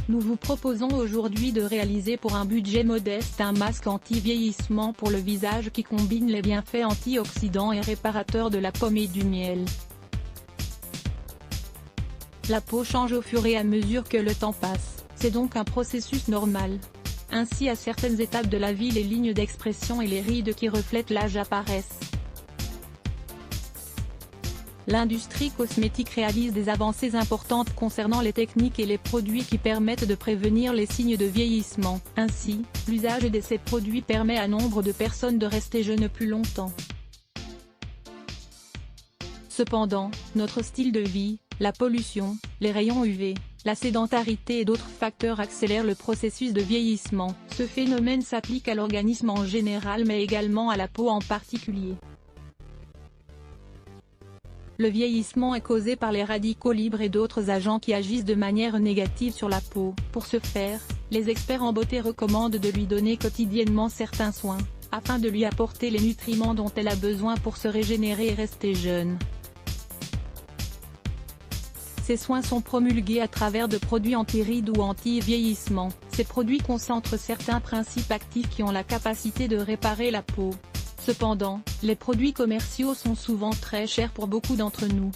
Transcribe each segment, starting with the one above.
Nous vous proposons aujourd'hui de réaliser pour un budget modeste un masque anti-vieillissement pour le visage qui combine les bienfaits antioxydants et réparateurs de la pomme et du miel. La peau change au fur et à mesure que le temps passe, c'est donc un processus normal. Ainsi à certaines étapes de la vie les lignes d'expression et les rides qui reflètent l'âge apparaissent. L'industrie cosmétique réalise des avancées importantes concernant les techniques et les produits qui permettent de prévenir les signes de vieillissement. Ainsi, l'usage de ces produits permet à nombre de personnes de rester jeunes plus longtemps. Cependant, notre style de vie, la pollution, les rayons UV, la sédentarité et d'autres facteurs accélèrent le processus de vieillissement. Ce phénomène s'applique à l'organisme en général mais également à la peau en particulier. Le vieillissement est causé par les radicaux libres et d'autres agents qui agissent de manière négative sur la peau. Pour ce faire, les experts en beauté recommandent de lui donner quotidiennement certains soins, afin de lui apporter les nutriments dont elle a besoin pour se régénérer et rester jeune. Ces soins sont promulgués à travers de produits anti-rides ou anti-vieillissement. Ces produits concentrent certains principes actifs qui ont la capacité de réparer la peau. Cependant, les produits commerciaux sont souvent très chers pour beaucoup d'entre nous.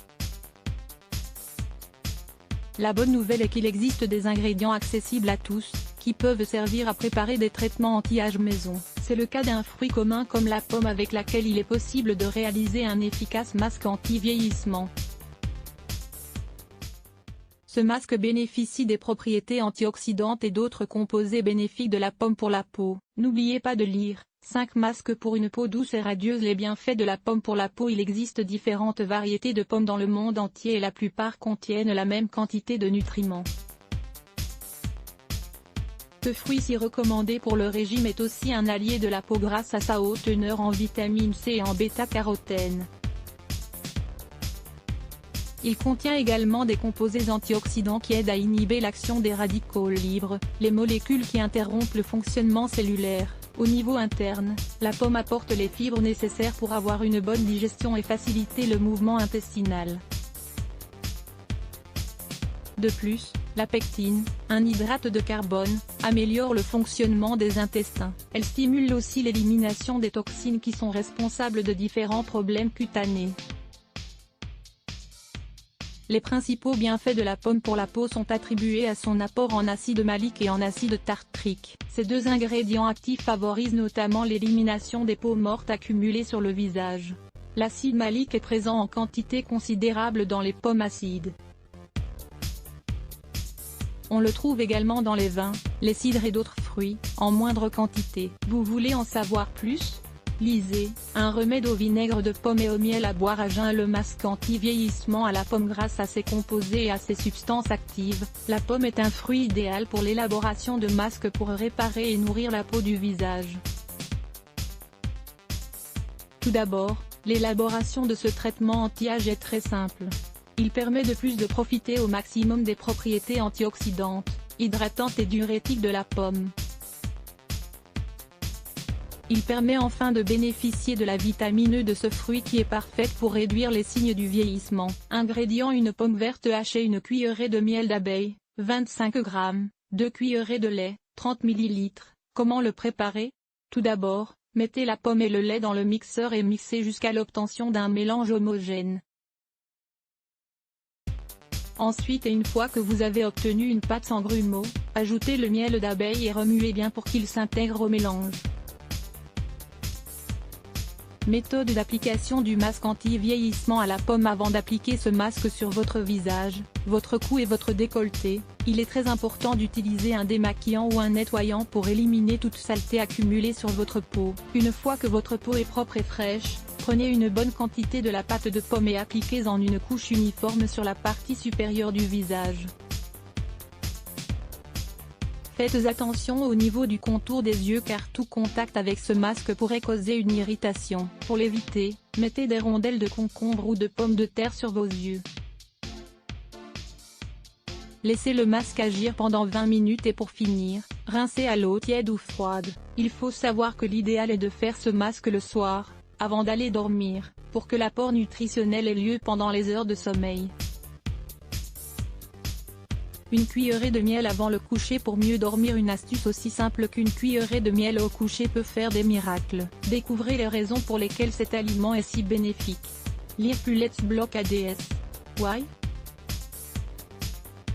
La bonne nouvelle est qu'il existe des ingrédients accessibles à tous, qui peuvent servir à préparer des traitements anti-âge maison. C'est le cas d'un fruit commun comme la pomme avec laquelle il est possible de réaliser un efficace masque anti-vieillissement. Ce masque bénéficie des propriétés antioxydantes et d'autres composés bénéfiques de la pomme pour la peau. N'oubliez pas de lire 5 masques pour une peau douce et radieuse. Les bienfaits de la pomme pour la peau. Il existe différentes variétés de pommes dans le monde entier et la plupart contiennent la même quantité de nutriments. Ce fruit si recommandé pour le régime est aussi un allié de la peau grâce à sa haute teneur en vitamine C et en bêta-carotène. Il contient également des composés antioxydants qui aident à inhiber l'action des radicaux libres, les molécules qui interrompent le fonctionnement cellulaire. Au niveau interne, la pomme apporte les fibres nécessaires pour avoir une bonne digestion et faciliter le mouvement intestinal. De plus, la pectine, un hydrate de carbone, améliore le fonctionnement des intestins. Elle stimule aussi l'élimination des toxines qui sont responsables de différents problèmes cutanés. Les principaux bienfaits de la pomme pour la peau sont attribués à son apport en acide malique et en acide tartrique. Ces deux ingrédients actifs favorisent notamment l'élimination des peaux mortes accumulées sur le visage. L'acide malique est présent en quantité considérable dans les pommes acides. On le trouve également dans les vins, les cidres et d'autres fruits, en moindre quantité. Vous voulez en savoir plus ? Lisez, un remède au vinaigre de pomme et au miel à boire à jeun. Le masque anti-vieillissement à la pomme grâce à ses composés et à ses substances actives. La pomme est un fruit idéal pour l'élaboration de masques pour réparer et nourrir la peau du visage. Tout d'abord, l'élaboration de ce traitement anti-âge est très simple. Il permet de plus de profiter au maximum des propriétés antioxydantes, hydratantes et diurétiques de la pomme. Il permet enfin de bénéficier de la vitamine E de ce fruit qui est parfaite pour réduire les signes du vieillissement. Ingrédients: une pomme verte hachée, une cuillerée de miel d'abeille, 25 g, 2 cuillerées de lait, 30 ml. Comment le préparer? Tout d'abord, mettez la pomme et le lait dans le mixeur et mixez jusqu'à l'obtention d'un mélange homogène. Ensuite et une fois que vous avez obtenu une pâte sans grumeaux, ajoutez le miel d'abeille et remuez bien pour qu'il s'intègre au mélange. Méthode d'application du masque anti-vieillissement à la pomme. Avant d'appliquer ce masque sur votre visage, votre cou et votre décolleté, il est très important d'utiliser un démaquillant ou un nettoyant pour éliminer toute saleté accumulée sur votre peau. Une fois que votre peau est propre et fraîche, prenez une bonne quantité de la pâte de pomme et appliquez-en une couche uniforme sur la partie supérieure du visage. Faites attention au niveau du contour des yeux car tout contact avec ce masque pourrait causer une irritation. Pour l'éviter, mettez des rondelles de concombre ou de pommes de terre sur vos yeux. Laissez le masque agir pendant 20 minutes et pour finir, rincez à l'eau tiède ou froide. Il faut savoir que l'idéal est de faire ce masque le soir, avant d'aller dormir, pour que l'apport nutritionnel ait lieu pendant les heures de sommeil. Une cuillerée de miel avant le coucher pour mieux dormir. Une astuce aussi simple qu'une cuillerée de miel au coucher peut faire des miracles. Découvrez les raisons pour lesquelles cet aliment est si bénéfique. Lire plus Let's Block ADS. Why?